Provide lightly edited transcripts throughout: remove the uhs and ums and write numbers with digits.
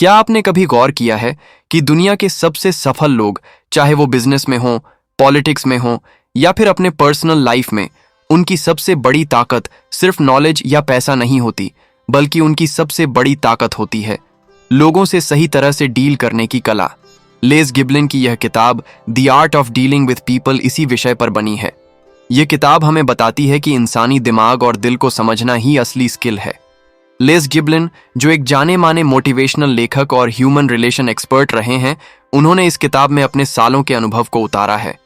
क्या आपने कभी गौर किया है कि दुनिया के सबसे सफल लोग, चाहे वो बिजनेस में हों, पॉलिटिक्स में हों या फिर अपने पर्सनल लाइफ में, उनकी सबसे बड़ी ताकत सिर्फ नॉलेज या पैसा नहीं होती, बल्कि उनकी सबसे बड़ी ताकत होती है लोगों से सही तरह से डील करने की कला। लेस गिबलिन की यह किताब the art of dealing with people इसी विषय पर बनी है। यह किताब हमें बताती है कि इंसानी दिमाग और दिल को समझना ही असली स्किल है। लेस गिबलिन, जो एक जाने माने मोटिवेशनल लेखक और ह्यूमन रिलेशन एक्सपर्ट रहे हैं, उन्होंने इस किताब में अपने सालों के अनुभव को उतारा है।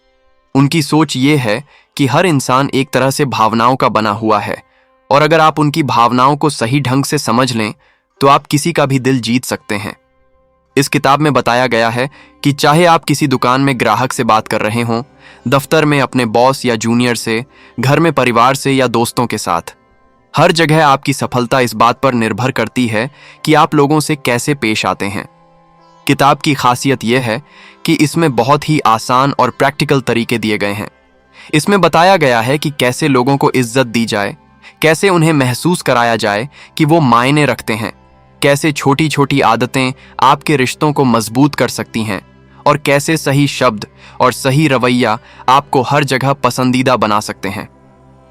उनकी सोच ये है कि हर इंसान एक तरह से भावनाओं का बना हुआ है, और अगर आप उनकी भावनाओं को सही ढंग से समझ लें तो आप किसी का भी दिल जीत सकते हैं। इस किताब में बताया गया है कि चाहे आप किसी दुकान में ग्राहक से बात कर रहे हों, दफ्तर में अपने बॉस या जूनियर से, घर में परिवार से या दोस्तों के साथ, हर जगह आपकी सफलता इस बात पर निर्भर करती है कि आप लोगों से कैसे पेश आते हैं। किताब की खासियत यह है कि इसमें बहुत ही आसान और प्रैक्टिकल तरीके दिए गए हैं। इसमें बताया गया है कि कैसे लोगों को इज्जत दी जाए, कैसे उन्हें महसूस कराया जाए कि वो मायने रखते हैं, कैसे छोटी छोटी आदतें आपके रिश्तों को मजबूत कर सकती हैं, और कैसे सही शब्द और सही रवैया आपको हर जगह पसंदीदा बना सकते हैं।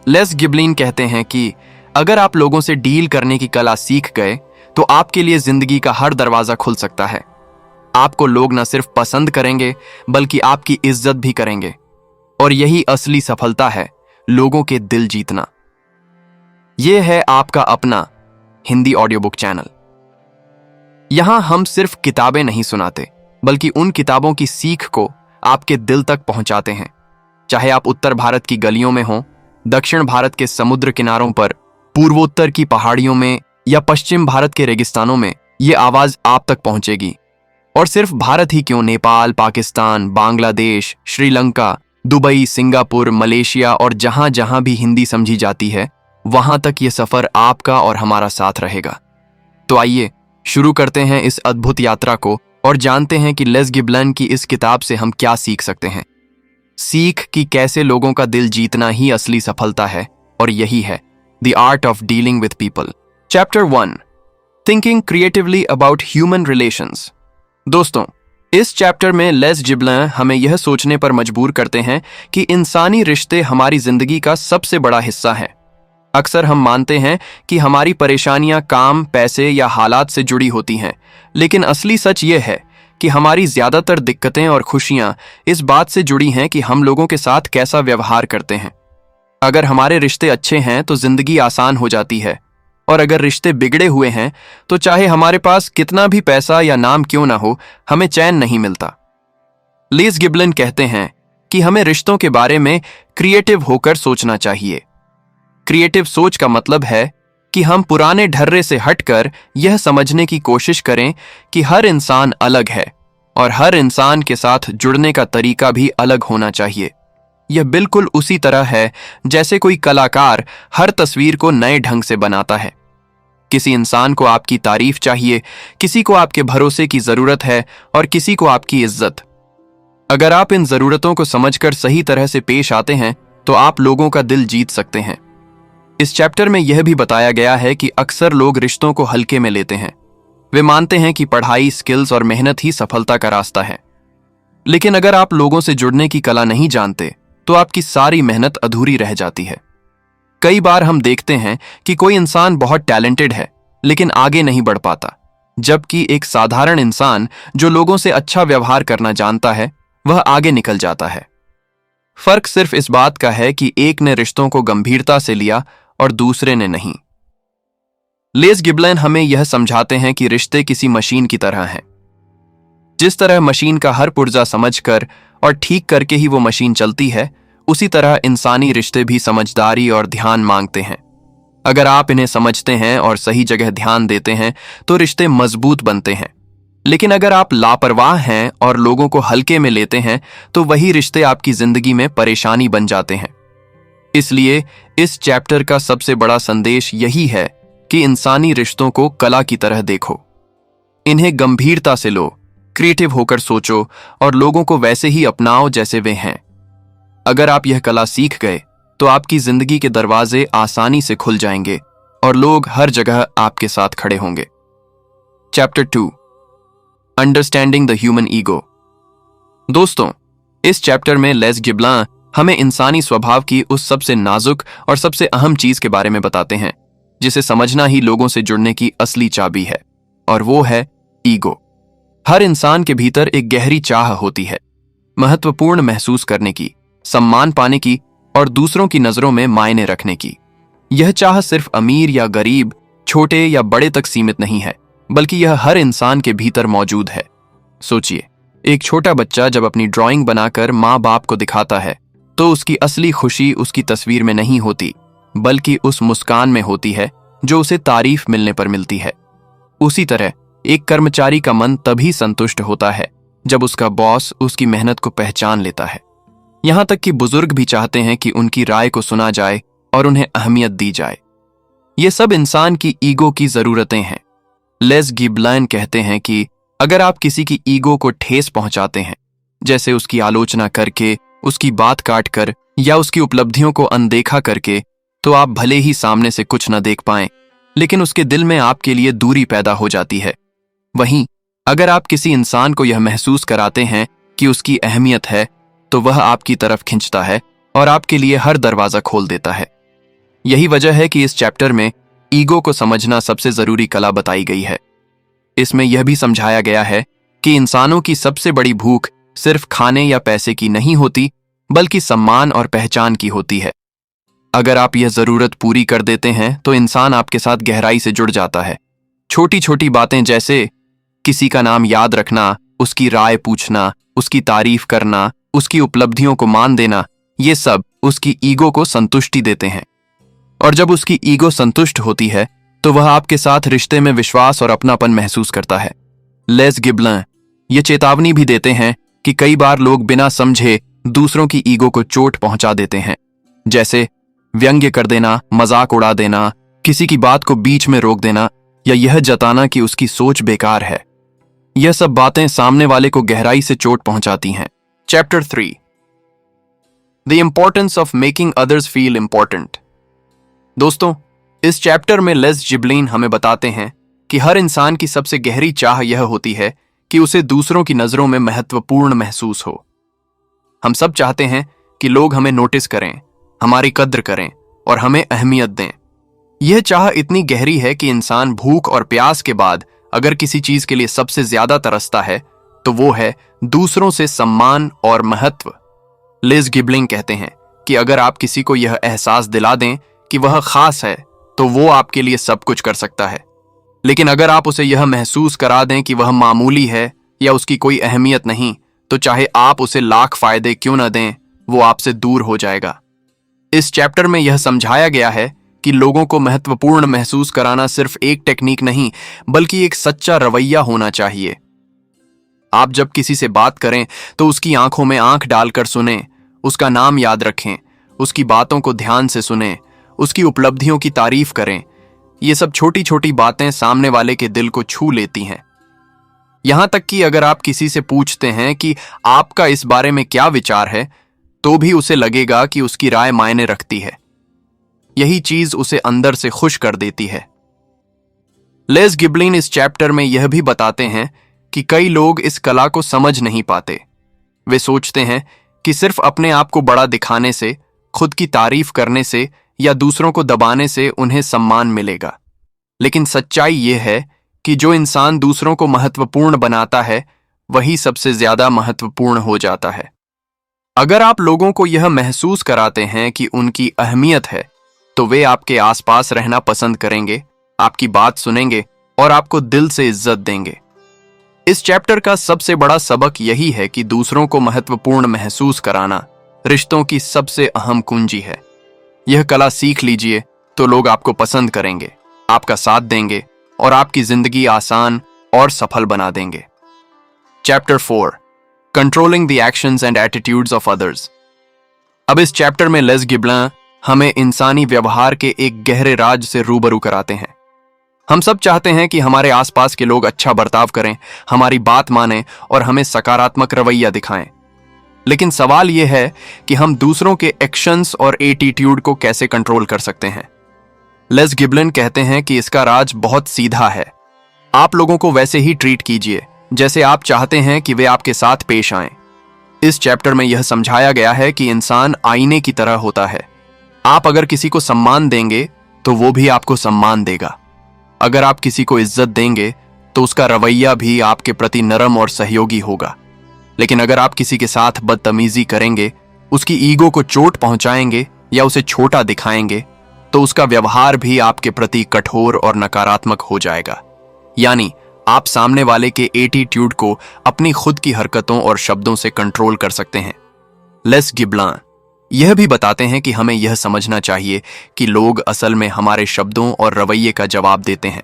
लेस गिबलिन कहते हैं कि अगर आप लोगों से डील करने की कला सीख गए तो आपके लिए जिंदगी का हर दरवाजा खुल सकता है। आपको लोग न सिर्फ पसंद करेंगे बल्कि आपकी इज्जत भी करेंगे, और यही असली सफलता है, लोगों के दिल जीतना। यह है आपका अपना हिंदी ऑडियो बुक चैनल। यहां हम सिर्फ किताबें नहीं सुनाते, बल्कि उन किताबों की सीख को आपके दिल तक पहुंचाते हैं। चाहे आप उत्तर भारत की गलियों में हों, दक्षिण भारत के समुद्र किनारों पर, पूर्वोत्तर की पहाड़ियों में या पश्चिम भारत के रेगिस्तानों में, ये आवाज आप तक पहुंचेगी। और सिर्फ भारत ही क्यों, Nepal, Pakistan, Bangladesh, Sri Lanka, Dubai, Singapore, Malaysia और जहां जहां भी हिंदी समझी जाती है, वहां तक ये सफर आपका और हमारा साथ रहेगा। तो आइए शुरू करते हैं इस अद्भुत यात्रा को और जानते हैं कि लेस गिबलिन की इस किताब से हम क्या सीख सकते हैं। सीख कि कैसे लोगों का दिल जीतना ही असली सफलता है, और यही है the art of dealing with people. Chapter 1, thinking creatively about human relations. दोस्तों, इस चैप्टर में लेस गिबलिन हमें यह सोचने पर मजबूर करते हैं कि इंसानी रिश्ते हमारी जिंदगी का सबसे बड़ा हिस्सा है। अक्सर हम मानते हैं कि हमारी परेशानियां काम, पैसे या हालात से जुड़ी होती हैं, लेकिन असली सच यह है कि हमारी ज्यादातर दिक्कतें और खुशियां इस बात से जुड़ी हैं कि हम लोगों के साथ कैसा व्यवहार करते हैं। अगर हमारे रिश्ते अच्छे हैं तो जिंदगी आसान हो जाती है, और अगर रिश्ते बिगड़े हुए हैं तो चाहे हमारे पास कितना भी पैसा या नाम क्यों ना हो, हमें चैन नहीं मिलता। लेस गिबलिन कहते हैं कि हमें रिश्तों के बारे में क्रिएटिव होकर सोचना चाहिए। क्रिएटिव सोच का मतलब है कि हम पुराने ढर्रे से हटकर यह समझने की कोशिश करें कि हर इंसान अलग है और हर इंसान के साथ जुड़ने का तरीका भी अलग होना चाहिए। यह बिल्कुल उसी तरह है जैसे कोई कलाकार हर तस्वीर को नए ढंग से बनाता है। किसी इंसान को आपकी तारीफ चाहिए, किसी को आपके भरोसे की जरूरत है और किसी को आपकी इज्जत। अगर आप इन जरूरतों को समझकर सही तरह से पेश आते हैं तो आप लोगों का दिल जीत सकते हैं। इस चैप्टर में यह भी बताया गया है कि अक्सर लोग रिश्तों को हल्के में लेते हैं। वे मानते हैं कि पढ़ाई, स्किल्स और मेहनत ही सफलता का रास्ता है। लेकिन अगर आप लोगों से जुड़ने की कला नहीं जानते तो आपकी सारी मेहनत अधूरी रह जाती है। कई बार हम देखते हैं कि कोई इंसान बहुत टैलेंटेड है लेकिन आगे नहीं बढ़ पाता, जबकि एक साधारण इंसान जो लोगों से अच्छा व्यवहार करना जानता है, वह आगे निकल जाता है। फर्क सिर्फ इस बात का है कि एक ने रिश्तों को गंभीरता से लिया और दूसरे ने नहीं। लेस गिबलिन हमें यह समझाते हैं कि रिश्ते किसी मशीन की तरह हैं। जिस तरह मशीन का हर पुर्जा समझकर और ठीक करके ही वो मशीन चलती है, उसी तरह इंसानी रिश्ते भी समझदारी और ध्यान मांगते हैं। अगर आप इन्हें समझते हैं और सही जगह ध्यान देते हैं तो रिश्ते मजबूत बनते हैं। लेकिन अगर आप लापरवाह हैं और लोगों को हल्के में लेते हैं तो वही रिश्ते आपकी जिंदगी में परेशानी बन जाते हैं। इसलिए इस चैप्टर का सबसे बड़ा संदेश यही है कि इंसानी रिश्तों को कला की तरह देखो। इन्हें गंभीरता से लो, क्रिएटिव होकर सोचो और लोगों को वैसे ही अपनाओ जैसे वे हैं। अगर आप यह कला सीख गए तो आपकी जिंदगी के दरवाजे आसानी से खुल जाएंगे और लोग हर जगह आपके साथ खड़े होंगे। Chapter 2, understanding the human ego. दोस्तों, इस चैप्टर में लेस गिब्लान हमें इंसानी स्वभाव की उस सबसे नाजुक और सबसे अहम चीज के बारे में बताते हैं जिसे समझना ही लोगों से जुड़ने की असली चाबी है, और वो है ईगो। हर इंसान के भीतर एक गहरी चाह होती है, महत्वपूर्ण महसूस करने की, सम्मान पाने की और दूसरों की नजरों में मायने रखने की। यह चाह सिर्फ अमीर या गरीब, छोटे या बड़े तक सीमित नहीं है, बल्कि यह हर इंसान के भीतर मौजूद है। सोचिए, एक छोटा बच्चा जब अपनी ड्राइंग बनाकर माँ बाप को दिखाता है तो उसकी असली खुशी उसकी तस्वीर में नहीं होती, बल्कि उस मुस्कान में होती है जो उसे तारीफ मिलने पर मिलती है। उसी तरह एक कर्मचारी का मन तभी संतुष्ट होता है जब उसका बॉस उसकी मेहनत को पहचान लेता है। यहां तक कि बुजुर्ग भी चाहते हैं कि उनकी राय को सुना जाए और उन्हें अहमियत दी जाए। ये सब इंसान की ईगो की जरूरतें हैं। लेस गिब्लान कहते हैं कि अगर आप किसी की ईगो को ठेस पहुंचाते हैं, जैसे उसकी आलोचना करके, उसकी बात काट कर या उसकी उपलब्धियों को अनदेखा करके, तो आप भले ही सामने से कुछ न देख पाएं, लेकिन उसके दिल में आपके लिए दूरी पैदा हो जाती है। वहीं अगर आप किसी इंसान को यह महसूस कराते हैं कि उसकी अहमियत है, तो वह आपकी तरफ खिंचता है और आपके लिए हर दरवाजा खोल देता है। यही वजह है कि इस चैप्टर में ईगो को समझना सबसे जरूरी कला बताई गई है। इसमें यह भी समझाया गया है कि इंसानों की सबसे बड़ी भूख सिर्फ खाने या पैसे की नहीं होती, बल्कि सम्मान और पहचान की होती है। अगर आप यह जरूरत पूरी कर देते हैं तो इंसान आपके साथ गहराई से जुड़ जाता है। छोटी छोटी बातें जैसे किसी का नाम याद रखना, उसकी राय पूछना, उसकी तारीफ करना, उसकी उपलब्धियों को मान देना, ये सब उसकी ईगो को संतुष्टि देते हैं। और जब उसकी ईगो संतुष्ट होती है तो वह आपके साथ रिश्ते में विश्वास और अपनापन महसूस करता है। लेस गिब्लान ये चेतावनी भी देते हैं कि कई बार लोग बिना समझे दूसरों की ईगो को चोट पहुंचा देते हैं, जैसे व्यंग्य कर देना, मजाक उड़ा देना, किसी की बात को बीच में रोक देना या यह जताना कि उसकी सोच बेकार है। यह सब बातें सामने वाले को गहराई से चोट पहुंचाती हैं। Chapter 3, the importance of making others feel important. दोस्तों, इस चैप्टर में लेस गिब्लान हमें बताते हैं कि हर इंसान की सबसे गहरी चाह यह होती है कि उसे दूसरों की नजरों में महत्वपूर्ण महसूस हो। हम सब चाहते हैं कि लोग हमें नोटिस करें, हमारी कद्र करें और हमें अहमियत दें। यह चाह इतनी गहरी है कि इंसान भूख और प्यास के बाद अगर किसी चीज के लिए सबसे ज्यादा तरसता है तो वो है दूसरों से सम्मान और महत्व। लेस गिब्लान कहते हैं कि अगर आप किसी को यह एहसास दिला दें कि वह खास है तो वो आपके लिए सब कुछ कर सकता है, लेकिन अगर आप उसे यह महसूस करा दें कि वह मामूली है या उसकी कोई अहमियत नहीं, तो चाहे आप उसे लाख फायदे क्यों न दें, वो आपसे दूर हो जाएगा। इस चैप्टर में यह समझाया गया है कि लोगों को महत्वपूर्ण महसूस कराना सिर्फ एक टेक्निक नहीं, बल्कि एक सच्चा रवैया होना चाहिए। आप जब किसी से बात करें तो उसकी आंखों में आंख डालकर सुनें, उसका नाम याद रखें, उसकी बातों को ध्यान से सुनें, उसकी उपलब्धियों की तारीफ करें। ये सब छोटी छोटी बातें सामने वाले के दिल को छू लेती हैं। यहां तक कि अगर आप किसी से पूछते हैं कि आपका इस बारे में क्या विचार है, तो भी उसे लगेगा कि उसकी राय मायने रखती है। यही चीज उसे अंदर से खुश कर देती है। लेस गिब्लान इस चैप्टर में यह भी बताते हैं कि कई लोग इस कला को समझ नहीं पाते। वे सोचते हैं कि सिर्फ अपने आप को बड़ा दिखाने से, खुद की तारीफ करने से या दूसरों को दबाने से उन्हें सम्मान मिलेगा। लेकिन सच्चाई यह है कि जो इंसान दूसरों को महत्वपूर्ण बनाता है, वही सबसे ज्यादा महत्वपूर्ण हो जाता है। अगर आप लोगों को यह महसूस कराते हैं कि उनकी अहमियत है, तो वे आपके आसपास रहना पसंद करेंगे, आपकी बात सुनेंगे और आपको दिल से इज्जत देंगे। इस चैप्टर का सबसे बड़ा सबक यही है कि दूसरों को महत्वपूर्ण महसूस कराना रिश्तों की सबसे अहम कुंजी है। यह कला सीख लीजिए तो लोग आपको पसंद करेंगे, आपका साथ देंगे और आपकी जिंदगी आसान और सफल बना देंगे। Chapter 4, controlling the actions and attitudes of others. अब इस चैप्टर में लेस गिब्लान हमें इंसानी व्यवहार के एक गहरे राज से रूबरू कराते हैं। हम सब चाहते हैं कि हमारे आसपास के लोग अच्छा बर्ताव करें, हमारी बात मानें और हमें सकारात्मक रवैया दिखाएं। लेकिन सवाल यह है कि हम दूसरों के एक्शंस और एटीट्यूड को कैसे कंट्रोल कर सकते हैं। लेस गिब्लान कहते हैं कि इसका राज बहुत सीधा है। आप लोगों को वैसे ही ट्रीट कीजिए जैसे आप चाहते हैं कि वे आपके साथ पेश आएं। इस चैप्टर में यह समझाया गया है कि इंसान आईने की तरह होता है। आप अगर किसी को सम्मान देंगे तो वो भी आपको सम्मान देगा। अगर आप किसी को इज्जत देंगे तो उसका रवैया भी आपके प्रति नरम और सहयोगी होगा। लेकिन अगर आप किसी के साथ बदतमीजी करेंगे, उसकी ईगो को चोट पहुंचाएंगे या उसे छोटा दिखाएंगे, तो उसका व्यवहार भी आपके प्रति कठोर और नकारात्मक हो जाएगा। यानी आप सामने वाले के एटीट्यूड को अपनी खुद की हरकतों और शब्दों से कंट्रोल कर सकते हैं। लेस गिब्लान यह भी बताते हैं कि हमें यह समझना चाहिए कि लोग असल में हमारे शब्दों और रवैये का जवाब देते हैं।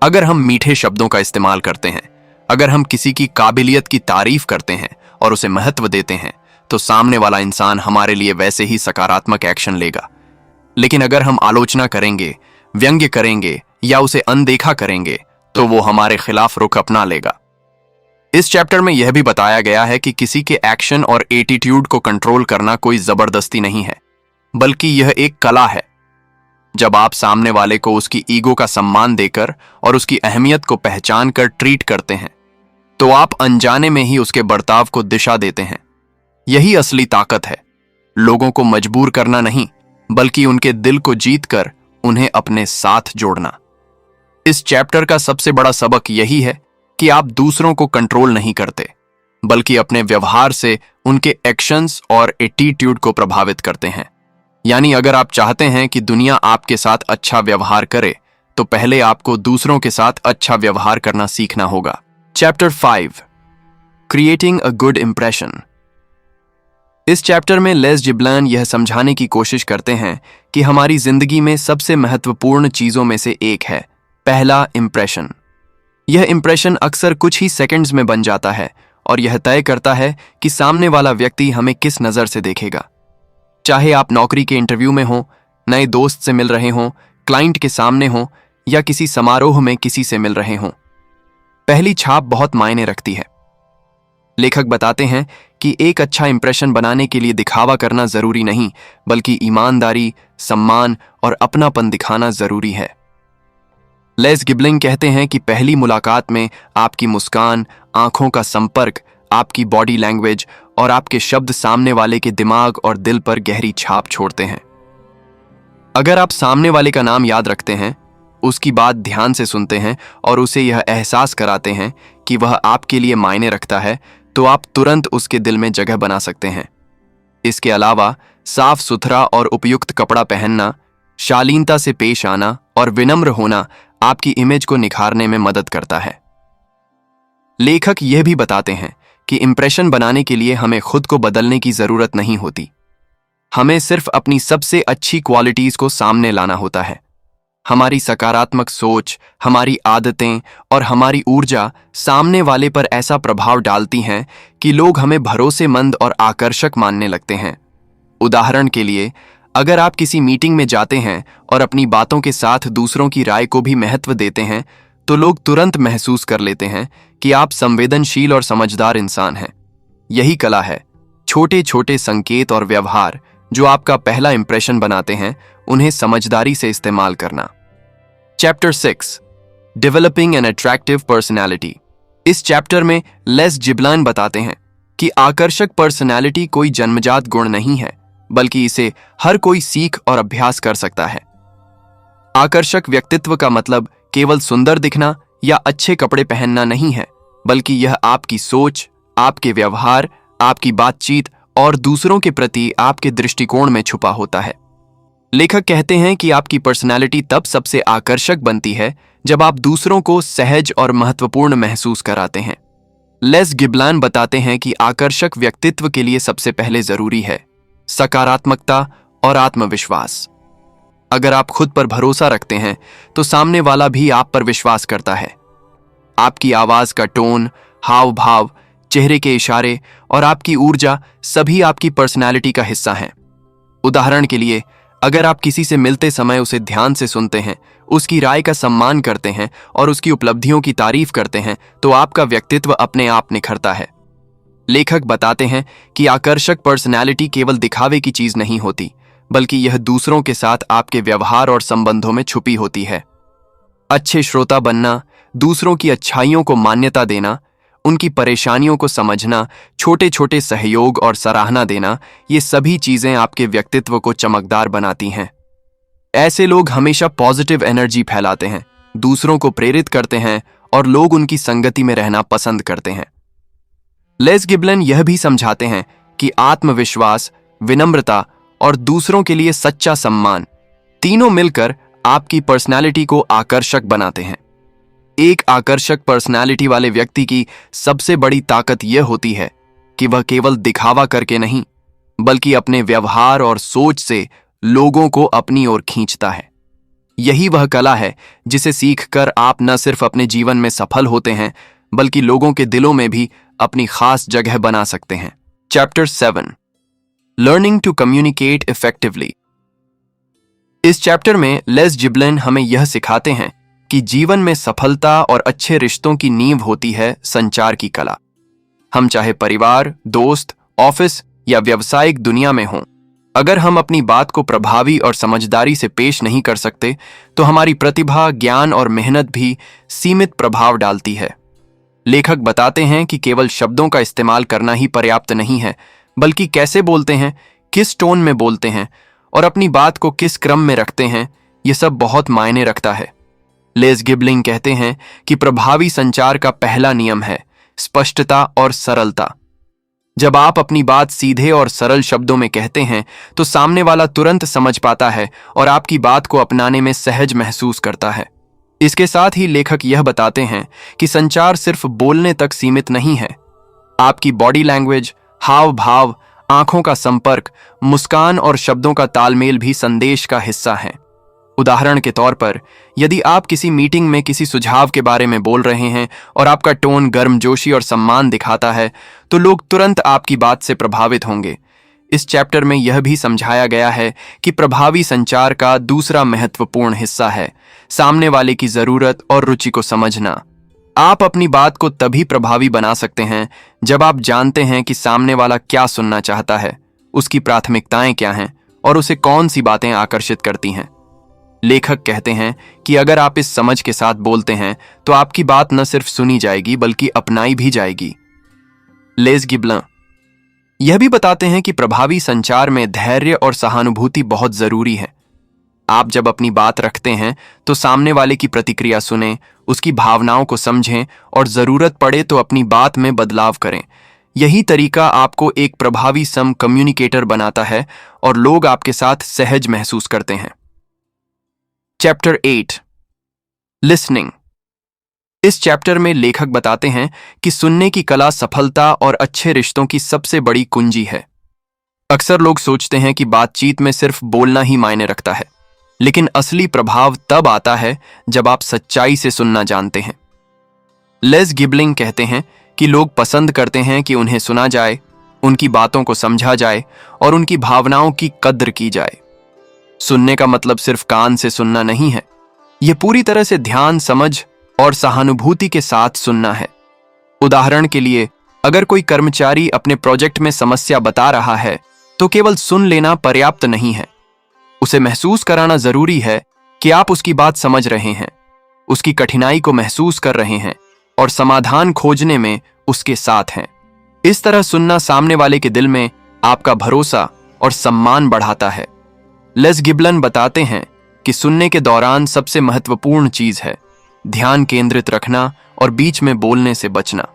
अगर हम मीठे शब्दों का इस्तेमाल करते हैं, अगर हम किसी की काबिलियत की तारीफ करते हैं और उसे महत्व देते हैं, तो सामने वाला इंसान हमारे लिए वैसे ही सकारात्मक एक्शन लेगा। लेकिन अगर हम आलोचना करेंगे, व्यंग्य करेंगे या उसे अनदेखा करेंगे, तो वो हमारे खिलाफ रुख अपना लेगा। इस चैप्टर में यह भी बताया गया है कि किसी के एक्शन और एटीट्यूड को कंट्रोल करना कोई जबरदस्ती नहीं है, बल्कि यह एक कला है। जब आप सामने वाले को उसकी ईगो का सम्मान देकर और उसकी अहमियत को पहचान कर ट्रीट करते हैं, तो आप अनजाने में ही उसके बर्ताव को दिशा देते हैं। यही असली ताकत है, लोगों को मजबूर करना नहीं, बल्कि उनके दिल को जीतकर उन्हें अपने साथ जोड़ना। इस चैप्टर का सबसे बड़ा सबक यही है कि आप दूसरों को कंट्रोल नहीं करते, बल्कि अपने व्यवहार से उनके एक्शंस और एटीट्यूड को प्रभावित करते हैं। यानी अगर आप चाहते हैं कि दुनिया आपके साथ अच्छा व्यवहार करे, तो पहले आपको दूसरों के साथ अच्छा व्यवहार करना सीखना होगा। Chapter 5 creating a good impression. इस चैप्टर में लेस गिब्लान यह समझाने की कोशिश करते हैं कि हमारी जिंदगी में सबसे महत्वपूर्ण चीजों में से एक है पहला इंप्रेशन। यह इंप्रेशन अक्सर कुछ ही सेकंड्स में बन जाता है और यह तय करता है कि सामने वाला व्यक्ति हमें किस नजर से देखेगा। चाहे आप नौकरी के इंटरव्यू में हो, नए दोस्त से मिल रहे हों, क्लाइंट के सामने हो या किसी समारोह में किसी से मिल रहे हों, पहली छाप बहुत मायने रखती है। लेखक बताते हैं कि एक अच्छा इंप्रेशन बनाने के लिए दिखावा करना जरूरी नहीं, बल्कि ईमानदारी, सम्मान और अपनापन दिखाना जरूरी है। लेस गिब्लिंग कहते हैं कि पहली मुलाकात में आपकी मुस्कान, आंखों का संपर्क, आपकी बॉडी लैंग्वेज और आपके शब्द सामने वाले के दिमाग और दिल पर गहरी छाप छोड़ते हैं। अगर आप सामने वाले का नाम याद रखते हैं, उसकी बात ध्यान से सुनते हैं और उसे यह एहसास कराते हैं कि वह आपके लिए मायने रखता है, तो आप तुरंत उसके दिल में जगह बना सकते हैं। इसके अलावा साफ सुथरा और उपयुक्त कपड़ा पहनना, शालीनता से पेश आना और विनम्र होना आपकी इमेज को निखारने में मदद करता है। लेखक यह भी बताते हैं कि इंप्रेशन बनाने के लिए हमें खुद को बदलने की जरूरत नहीं होती। हमें सिर्फ अपनी सबसे अच्छी क्वालिटीज को सामने लाना होता है। हमारी सकारात्मक सोच, हमारी आदतें और हमारी ऊर्जा सामने वाले पर ऐसा प्रभाव डालती हैं कि लोग हमें भरोसेमंद और आकर्षक मानने लगते हैं। उदाहरण के लिए, अगर आप किसी मीटिंग में जाते हैं और अपनी बातों के साथ दूसरों की राय को भी महत्व देते हैं, तो लोग तुरंत महसूस कर लेते हैं कि आप संवेदनशील और समझदार इंसान हैं। यही कला है, छोटे छोटे संकेत और व्यवहार जो आपका पहला इंप्रेशन बनाते हैं, उन्हें समझदारी से इस्तेमाल करना। Chapter 6 developing an attractive personality. इस चैप्टर में लेस गिब्लान बताते हैं कि आकर्षक पर्सनैलिटी कोई जन्मजात गुण नहीं है, बल्कि इसे हर कोई सीख और अभ्यास कर सकता है। आकर्षक व्यक्तित्व का मतलब केवल सुंदर दिखना या अच्छे कपड़े पहनना नहीं है, बल्कि यह आपकी सोच, आपके व्यवहार, आपकी बातचीत और दूसरों के प्रति आपके दृष्टिकोण में छुपा होता है। लेखक कहते हैं कि आपकी पर्सनैलिटी तब सबसे आकर्षक बनती है जब आप दूसरों को सहज और महत्वपूर्ण महसूस कराते हैं। लेस गिब्लान बताते हैं कि आकर्षक व्यक्तित्व के लिए सबसे पहले जरूरी है सकारात्मकता और आत्मविश्वास। अगर आप खुद पर भरोसा रखते हैं, तो सामने वाला भी आप पर विश्वास करता है। आपकी आवाज का टोन, हाव भाव, चेहरे के इशारे और आपकी ऊर्जा सभी आपकी पर्सनैलिटी का हिस्सा हैं। उदाहरण के लिए, अगर आप किसी से मिलते समय उसे ध्यान से सुनते हैं, उसकी राय का सम्मान करते हैं और उसकी उपलब्धियों की तारीफ करते हैं, तो आपका व्यक्तित्व अपने आप निखरता है। लेखक बताते हैं कि आकर्षक पर्सनैलिटी केवल दिखावे की चीज नहीं होती, बल्कि यह दूसरों के साथ आपके व्यवहार और संबंधों में छुपी होती है। अच्छे श्रोता बनना, दूसरों की अच्छाइयों को मान्यता देना, उनकी परेशानियों को समझना, छोटे छोटे सहयोग और सराहना देना, ये सभी चीजें आपके व्यक्तित्व को चमकदार बनाती हैं। ऐसे लोग हमेशा पॉजिटिव एनर्जी फैलाते हैं, दूसरों को प्रेरित करते हैं और लोग उनकी संगति में रहना पसंद करते हैं। लेस गिबलन यह भी समझाते हैं कि आत्मविश्वास, विनम्रता और दूसरों के लिए सच्चा सम्मान तीनों मिलकर आपकी पर्सनालिटी को आकर्षक बनाते हैं। एक आकर्षक पर्सनालिटी वाले व्यक्ति की सबसे बड़ी ताकत यह होती है कि वह केवल दिखावा करके नहीं, बल्कि अपने व्यवहार और सोच से लोगों को अपनी ओर खींचता है। यही वह कला है जिसे सीखकर आप न सिर्फ अपने जीवन में सफल होते हैं, बल्कि लोगों के दिलों में भी अपनी खास जगह बना सकते हैं। Chapter 7, learning to communicate effectively. इस चैप्टर में लेस गिबलन हमें यह सिखाते हैं कि जीवन में सफलता और अच्छे रिश्तों की नींव होती है संचार की कला। हम चाहे परिवार, दोस्त, ऑफिस या व्यावसायिक दुनिया में हों, अगर हम अपनी बात को प्रभावी और समझदारी से पेश नहीं कर सकते तो हमारी प्रतिभा, ज्ञान और मेहनत भी सीमित प्रभाव डालती है। लेखक बताते हैं कि केवल शब्दों का इस्तेमाल करना ही पर्याप्त नहीं है, बल्कि कैसे बोलते हैं, किस टोन में बोलते हैं और अपनी बात को किस क्रम में रखते हैं, यह सब बहुत मायने रखता है। लेस गिबलिंग कहते हैं कि प्रभावी संचार का पहला नियम है स्पष्टता और सरलता। जब आप अपनी बात सीधे और सरल शब्दों में कहते हैं तो सामने वाला तुरंत समझ पाता है और आपकी बात को अपनाने में सहज महसूस करता है। इसके साथ ही लेखक यह बताते हैं कि संचार सिर्फ बोलने तक सीमित नहीं है। आपकी बॉडी लैंग्वेज, हाव भाव, आंखों का संपर्क, मुस्कान और शब्दों का तालमेल भी संदेश का हिस्सा है। उदाहरण के तौर पर, यदि आप किसी मीटिंग में किसी सुझाव के बारे में बोल रहे हैं और आपका टोन गर्मजोशी और सम्मान दिखाता है, तो लोग तुरंत आपकी बात से प्रभावित होंगे। इस चैप्टर में यह भी समझाया गया है कि प्रभावी संचार का दूसरा महत्वपूर्ण हिस्सा है सामने वाले की जरूरत और रुचि को समझना। आप अपनी बात को तभी प्रभावी बना सकते हैं जब आप जानते हैं कि सामने वाला क्या सुनना चाहता है, उसकी प्राथमिकताएं क्या हैं और उसे कौन सी बातें आकर्षित करती हैं। लेखक कहते हैं कि अगर आप इस समझ के साथ बोलते हैं तो आपकी बात न सिर्फ सुनी जाएगी बल्कि अपनाई भी जाएगी। लेस गिबलन यह भी बताते हैं कि प्रभावी संचार में धैर्य और सहानुभूति बहुत जरूरी है। आप जब अपनी बात रखते हैं तो सामने वाले की प्रतिक्रिया सुनें, उसकी भावनाओं को समझें और जरूरत पड़े तो अपनी बात में बदलाव करें। यही तरीका आपको एक प्रभावी सम कम्युनिकेटर बनाता है और लोग आपके साथ सहज महसूस करते हैं। Chapter 8, listening. इस चैप्टर में लेखक बताते हैं कि सुनने की कला सफलता और अच्छे रिश्तों की सबसे बड़ी कुंजी है। अक्सर लोग सोचते हैं कि बातचीत में सिर्फ बोलना ही मायने रखता है, लेकिन असली प्रभाव तब आता है जब आप सच्चाई से सुनना जानते हैं। लेस गिबलिंग कहते हैं कि लोग पसंद करते हैं कि उन्हें सुना जाए, उनकी बातों को समझा जाए और उनकी भावनाओं की कद्र की जाए। सुनने का मतलब सिर्फ कान से सुनना नहीं है, यह पूरी तरह से ध्यान, समझ और सहानुभूति के साथ सुनना है। उदाहरण के लिए, अगर कोई कर्मचारी अपने प्रोजेक्ट में समस्या बता रहा है तो केवल सुन लेना पर्याप्त नहीं है। उसे महसूस कराना जरूरी है कि आप उसकी बात समझ रहे हैं, उसकी कठिनाई को महसूस कर रहे हैं और समाधान खोजने में उसके साथ हैं। इस तरह सुनना सामने वाले के दिल में आपका भरोसा और सम्मान बढ़ाता है। लेस गिबलन बताते हैं कि सुनने के दौरान सबसे महत्वपूर्ण चीज है ध्यान केंद्रित रखना और बीच में बोलने से बचना।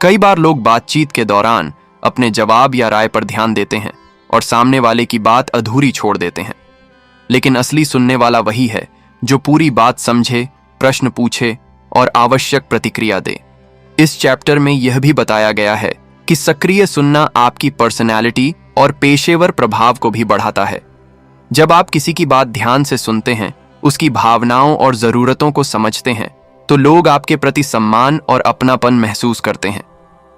कई बार लोग बातचीत के दौरान अपने जवाब या राय पर ध्यान देते हैं और सामने वाले की बात अधूरी छोड़ देते हैं, लेकिन असली सुनने वाला वही है जो पूरी बात समझे, प्रश्न पूछे और आवश्यक प्रतिक्रिया दे। इस चैप्टर में यह भी बताया गया है कि सक्रिय सुनना आपकी पर्सनैलिटी और पेशेवर प्रभाव को भी बढ़ाता है। जब आप किसी की बात ध्यान से सुनते हैं, उसकी भावनाओं और जरूरतों को समझते हैं, तो लोग आपके प्रति सम्मान और अपनापन महसूस करते हैं।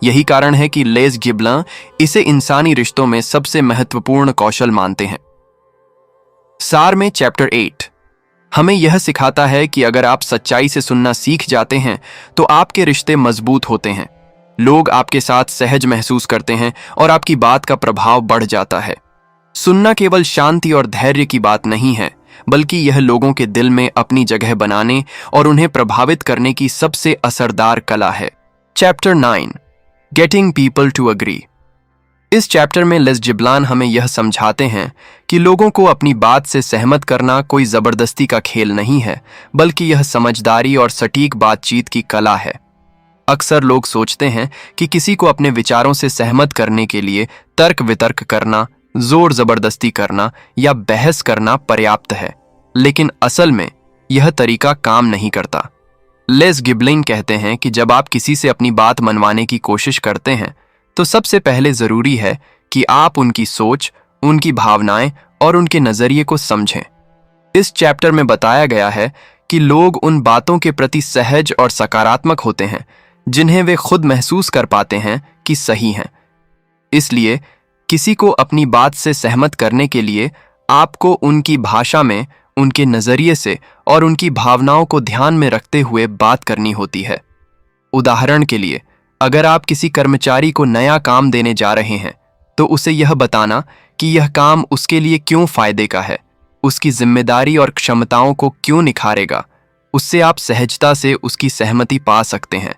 यही कारण है कि लेस गिबलन इसे इंसानी रिश्तों में सबसे महत्वपूर्ण कौशल मानते हैं। सार में चैप्टर 8 हमें यह सिखाता है कि अगर आप सच्चाई से सुनना सीख जाते हैं तो आपके रिश्ते मजबूत होते हैं, लोग आपके साथ सहज महसूस करते हैं और आपकी बात का प्रभाव बढ़ जाता है। सुनना केवल शांति और धैर्य की बात नहीं है, बल्कि यह लोगों के दिल में अपनी जगह बनाने और उन्हें प्रभावित करने की सबसे असरदार कला है। Chapter 9 getting people to agree. इस चैप्टर में लेस जिब्लान हमें यह समझाते हैं कि लोगों को अपनी बात से सहमत करना कोई जबरदस्ती का खेल नहीं है, बल्कि यह समझदारी और सटीक बातचीत की कला है। अक्सर लोग सोचते हैं कि किसी को अपने विचारों से सहमत करने के लिए तर्क वितर्क करना, जोर जबरदस्ती करना या बहस करना पर्याप्त है, लेकिन असल में यह तरीका काम नहीं करता। लेस गिबलिन कहते हैं कि जब आप किसी से अपनी बात मनवाने की कोशिश करते हैं तो सबसे पहले जरूरी है कि आप उनकी सोच, उनकी भावनाएं और उनके नजरिए को समझें। इस चैप्टर में बताया गया है कि लोग उन बातों के प्रति सहज और सकारात्मक होते हैं जिन्हें वे खुद महसूस कर पाते हैं कि सही हैं। इसलिए किसी को अपनी बात से सहमत करने के लिए आपको उनकी भाषा में, उनके नजरिए से और उनकी भावनाओं को ध्यान में रखते हुए बात करनी होती है। उदाहरण के लिए, अगर आप किसी कर्मचारी को नया काम देने जा रहे हैं तो उसे यह बताना कि यह काम उसके लिए क्यों फायदे का है, उसकी जिम्मेदारी और क्षमताओं को क्यों निखारेगा, उससे आप सहजता से उसकी सहमति पा सकते हैं।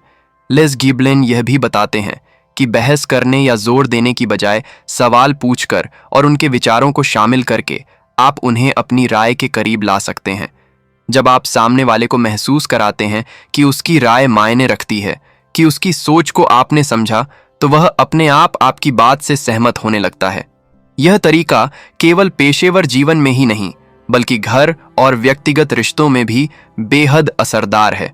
लेस गिबलिन यह भी बताते हैं कि बहस करने या जोर देने की बजाय सवाल पूछकर और उनके विचारों को शामिल करके आप उन्हें अपनी राय के करीब ला सकते हैं। जब आप सामने वाले को महसूस कराते हैं कि उसकी राय मायने रखती है, कि उसकी सोच को आपने समझा, तो वह अपने आप आपकी बात से सहमत होने लगता है। यह तरीका केवल पेशेवर जीवन में ही नहीं, बल्कि घर और व्यक्तिगत रिश्तों में भी बेहद असरदार है।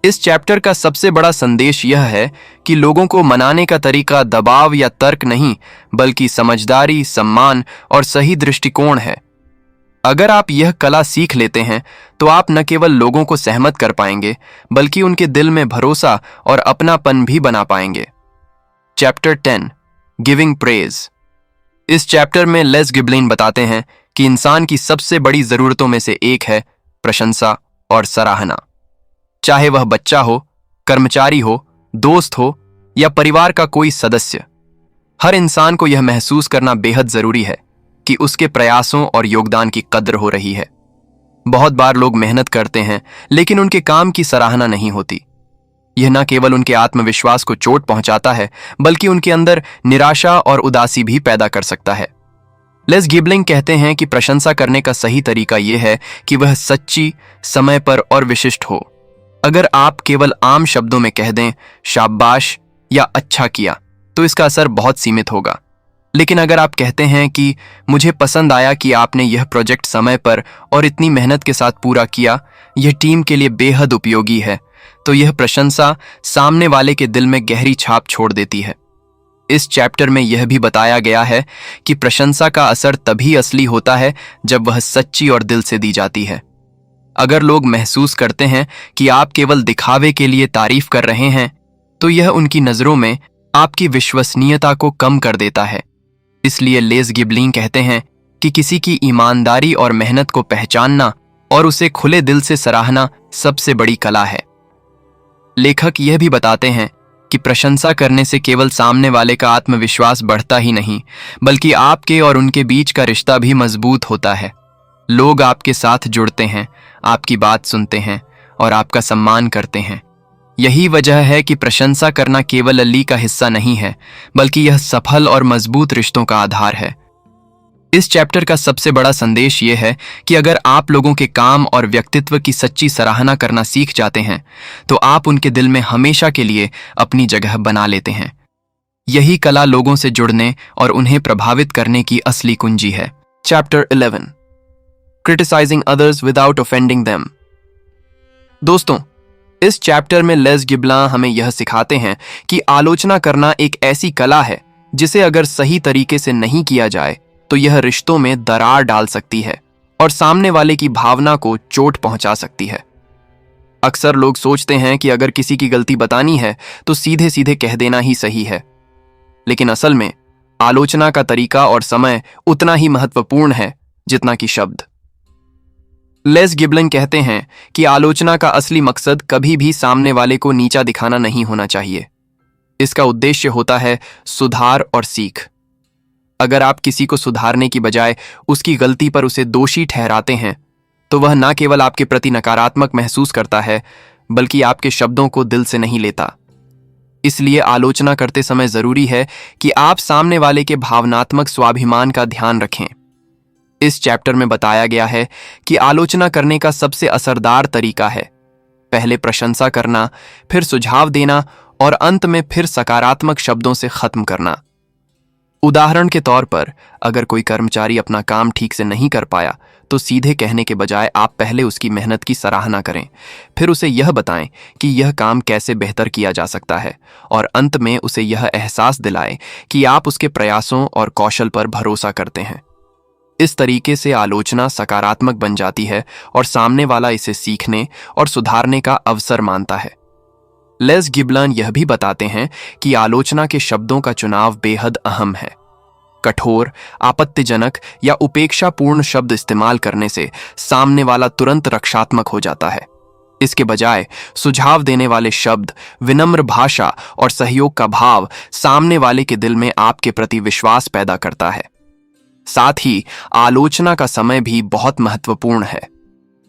इस चैप्टर का सबसे बड़ा संदेश यह है कि लोगों को मनाने का तरीका दबाव या तर्क नहीं, बल्कि समझदारी, सम्मान और सही दृष्टिकोण है। अगर आप यह कला सीख लेते हैं तो आप न केवल लोगों को सहमत कर पाएंगे, बल्कि उनके दिल में भरोसा और अपनापन भी बना पाएंगे। Chapter 10 giving praise. इस चैप्टर में लेस गिबलिन बताते हैं कि इंसान की सबसे बड़ी जरूरतों में से एक है प्रशंसा और सराहना। चाहे वह बच्चा हो, कर्मचारी हो, दोस्त हो या परिवार का कोई सदस्य, हर इंसान को यह महसूस करना बेहद जरूरी है कि उसके प्रयासों और योगदान की कद्र हो रही है। बहुत बार लोग मेहनत करते हैं लेकिन उनके काम की सराहना नहीं होती। यह न केवल उनके आत्मविश्वास को चोट पहुंचाता है, बल्कि उनके अंदर निराशा और उदासी भी पैदा कर सकता है। लेस गिबलिन कहते हैं कि प्रशंसा करने का सही तरीका यह है कि वह सच्ची, समय पर और विशिष्ट हो। अगर आप केवल आम शब्दों में कह दें शाबाश या अच्छा किया, तो इसका असर बहुत सीमित होगा। लेकिन अगर आप कहते हैं कि मुझे पसंद आया कि आपने यह प्रोजेक्ट समय पर और इतनी मेहनत के साथ पूरा किया, यह टीम के लिए बेहद उपयोगी है, तो यह प्रशंसा सामने वाले के दिल में गहरी छाप छोड़ देती है। इस चैप्टर में यह भी बताया गया है कि प्रशंसा का असर तभी असली होता है जब वह सच्ची और दिल से दी जाती है। अगर लोग महसूस करते हैं कि आप केवल दिखावे के लिए तारीफ कर रहे हैं, तो यह उनकी नजरों में आपकी विश्वसनीयता को कम कर देता है। इसलिए लेस गिबलिन कहते हैं कि किसी की ईमानदारी और मेहनत को पहचानना और उसे खुले दिल से सराहना सबसे बड़ी कला है। लेखक यह भी बताते हैं कि प्रशंसा करने से केवल सामने वाले का आत्मविश्वास बढ़ता ही नहीं, बल्कि आपके और उनके बीच का रिश्ता भी मजबूत होता है। लोग आपके साथ जुड़ते हैं, आपकी बात सुनते हैं और आपका सम्मान करते हैं। यही वजह है कि प्रशंसा करना केवल अली का हिस्सा नहीं है, बल्कि यह सफल और मजबूत रिश्तों का आधार है। इस चैप्टर का सबसे बड़ा संदेश यह है कि अगर आप लोगों के काम और व्यक्तित्व की सच्ची सराहना करना सीख जाते हैं, तो आप उनके दिल में हमेशा के लिए अपनी जगह बना लेते हैं। यही कला लोगों से जुड़ने और उन्हें प्रभावित करने की असली कुंजी है। Chapter 11 criticising others without offending them. दोस्तों, इस चैप्टर में लेस गिबलिन हमें यह सिखाते हैं कि आलोचना करना एक ऐसी कला है जिसे अगर सही तरीके से नहीं किया जाए तो यह रिश्तों में दरार डाल सकती है और सामने वाले की भावना को चोट पहुंचा सकती है। अक्सर लोग सोचते हैं कि अगर किसी की गलती बतानी है तो सीधे सीधे कह देना ही सही है, लेकिन असल में आलोचना का तरीका और समय उतना ही महत्वपूर्ण है जितना कि शब्द। लेस गिबलिन कहते हैं कि आलोचना का असली मकसद कभी भी सामने वाले को नीचा दिखाना नहीं होना चाहिए। इसका उद्देश्य होता है सुधार और सीख। अगर आप किसी को सुधारने की बजाय उसकी गलती पर उसे दोषी ठहराते हैं, तो वह न केवल आपके प्रति नकारात्मक महसूस करता है, बल्कि आपके शब्दों को दिल से नहीं लेता। इसलिए आलोचना करते समय जरूरी है कि आप सामने वाले के भावनात्मक स्वाभिमान का ध्यान रखें। इस चैप्टर में बताया गया है कि आलोचना करने का सबसे असरदार तरीका है पहले प्रशंसा करना, फिर सुझाव देना और अंत में फिर सकारात्मक शब्दों से खत्म करना। उदाहरण के तौर पर अगर कोई कर्मचारी अपना काम ठीक से नहीं कर पाया तो सीधे कहने के बजाय आप पहले उसकी मेहनत की सराहना करें, फिर उसे यह बताएं कि यह काम कैसे बेहतर किया जा सकता है और अंत में उसे यह एहसास दिलाएं कि आप उसके प्रयासों और कौशल पर भरोसा करते हैं। इस तरीके से आलोचना सकारात्मक बन जाती है और सामने वाला इसे सीखने और सुधारने का अवसर मानता है। लेस गिबलन यह भी बताते हैं कि आलोचना के शब्दों का चुनाव बेहद अहम है। कठोर, आपत्तिजनक या उपेक्षापूर्ण शब्द इस्तेमाल करने से सामने वाला तुरंत रक्षात्मक हो जाता है। इसके बजाय सुझाव देने वाले शब्द, विनम्र भाषा और सहयोग का भाव सामने वाले के दिल में आपके प्रति विश्वास पैदा करता है। साथ ही आलोचना का समय भी बहुत महत्वपूर्ण है।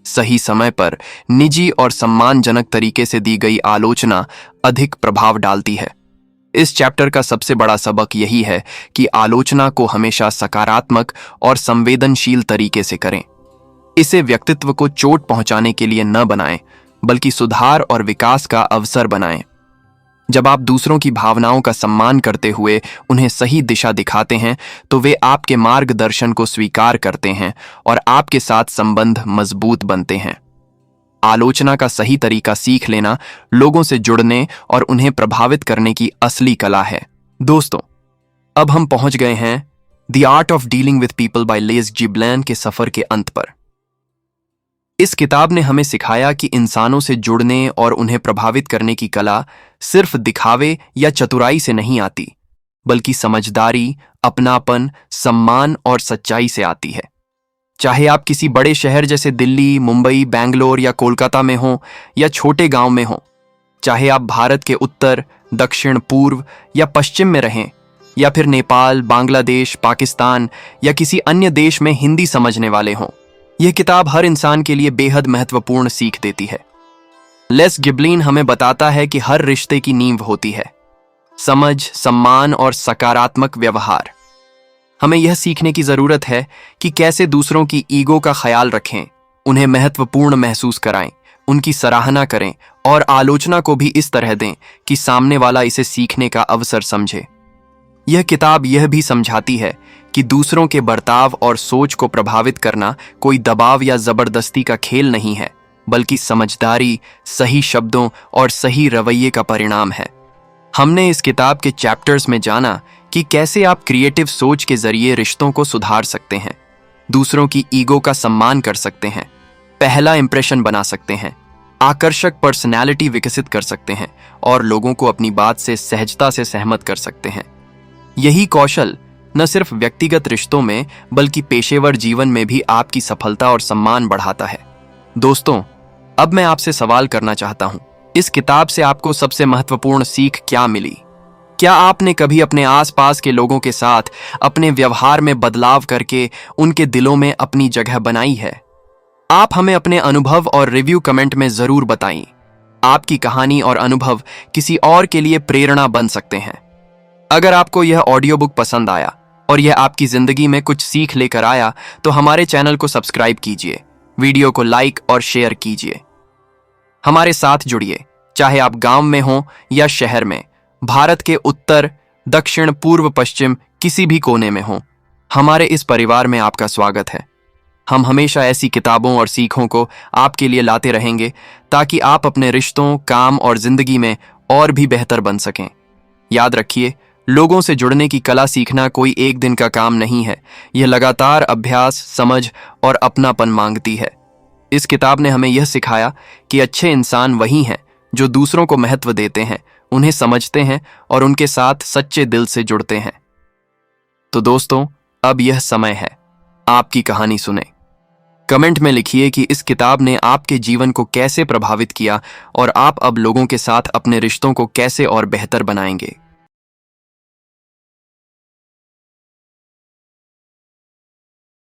सही समय पर निजी और सम्मानजनक तरीके से दी गई आलोचना अधिक प्रभाव डालती है। इस चैप्टर का सबसे बड़ा सबक यही है कि आलोचना को हमेशा सकारात्मक और संवेदनशील तरीके से करें। इसे व्यक्तित्व को चोट पहुंचाने के लिए न बनाएं, बल्कि सुधार और विकास का अवसर बनाएं। जब आप दूसरों की भावनाओं का सम्मान करते हुए उन्हें सही दिशा दिखाते हैं तो वे आपके मार्गदर्शन को स्वीकार करते हैं और आपके साथ संबंध मजबूत बनते हैं। आलोचना का सही तरीका सीख लेना लोगों से जुड़ने और उन्हें प्रभावित करने की असली कला है। दोस्तों, अब हम पहुंच गए हैं the art of dealing with people by Les Giblin के सफर के अंत पर। इस किताब ने हमें सिखाया कि इंसानों से जुड़ने और उन्हें प्रभावित करने की कला सिर्फ दिखावे या चतुराई से नहीं आती, बल्कि समझदारी, अपनापन, सम्मान और सच्चाई से आती है। चाहे आप किसी बड़े शहर जैसे दिल्ली, मुंबई, बैंगलोर या कोलकाता में हों या छोटे गांव में हों, चाहे आप भारत के उत्तर, दक्षिण, पूर्व या पश्चिम में रहें या फिर नेपाल, बांग्लादेश, पाकिस्तान या किसी अन्य देश में हिंदी समझने वाले हों, यह किताब हर इंसान के लिए बेहद महत्वपूर्ण सीख देती है। लेस गिबलन हमें बताता है कि हर रिश्ते की नींव होती है समझ, सम्मान और सकारात्मक व्यवहार। हमें यह सीखने की जरूरत है कि कैसे दूसरों की ईगो का ख्याल रखें, उन्हें महत्वपूर्ण महसूस कराएं, उनकी सराहना करें और आलोचना को भी इस तरह दें कि सामने वाला इसे सीखने का अवसर समझे। यह किताब यह भी समझाती है कि दूसरों के बर्ताव और सोच को प्रभावित करना कोई दबाव या जबरदस्ती का खेल नहीं है, बल्कि समझदारी, सही शब्दों और सही रवैये का परिणाम है। हमने इस किताब के चैप्टर्स में जाना कि कैसे आप क्रिएटिव सोच के जरिए रिश्तों को सुधार सकते हैं, दूसरों की ईगो का सम्मान कर सकते हैं, पहला इंप्रेशन बना सकते हैं, आकर्षक पर्सनैलिटी विकसित कर सकते हैं और लोगों को अपनी बात से सहजता से सहमत कर सकते हैं। यही कौशल न सिर्फ व्यक्तिगत रिश्तों में बल्कि पेशेवर जीवन में भी आपकी सफलता और सम्मान बढ़ाता है। दोस्तों, अब मैं आपसे सवाल करना चाहता हूं, इस किताब से आपको सबसे महत्वपूर्ण सीख क्या मिली? क्या आपने कभी अपने आसपास के लोगों के साथ अपने व्यवहार में बदलाव करके उनके दिलों में अपनी जगह बनाई है? आप हमें अपने अनुभव और रिव्यू कमेंट में जरूर बताएं। आपकी कहानी और अनुभव किसी और के लिए प्रेरणा बन सकते हैं। अगर आपको यह ऑडियो बुक पसंद आया और यह आपकी जिंदगी में कुछ सीख लेकर आया तो हमारे चैनल को सब्सक्राइब कीजिए, वीडियो को लाइक और शेयर कीजिए। हमारे साथ जुड़िए, चाहे आप गांव में हों या शहर में, भारत के उत्तर, दक्षिण, पूर्व, पश्चिम, किसी भी कोने में हों। हमारे इस परिवार में आपका स्वागत है। हम हमेशा ऐसी किताबों और सीखों को आपके लिए लाते रहेंगे ताकि आप अपने रिश्तों, काम और जिंदगी में और भी बेहतर बन सकें। याद रखिए, लोगों से जुड़ने की कला सीखना कोई एक दिन का काम नहीं है। यह लगातार अभ्यास, समझ और अपनापन मांगती है। इस किताब ने हमें यह सिखाया कि अच्छे इंसान वही हैं जो दूसरों को महत्व देते हैं, उन्हें समझते हैं और उनके साथ सच्चे दिल से जुड़ते हैं। तो दोस्तों, अब यह समय है आपकी कहानी सुने। कमेंट में लिखिए कि इस किताब ने आपके जीवन को कैसे प्रभावित किया और आप अब लोगों के साथ अपने रिश्तों को कैसे और बेहतर बनाएंगे।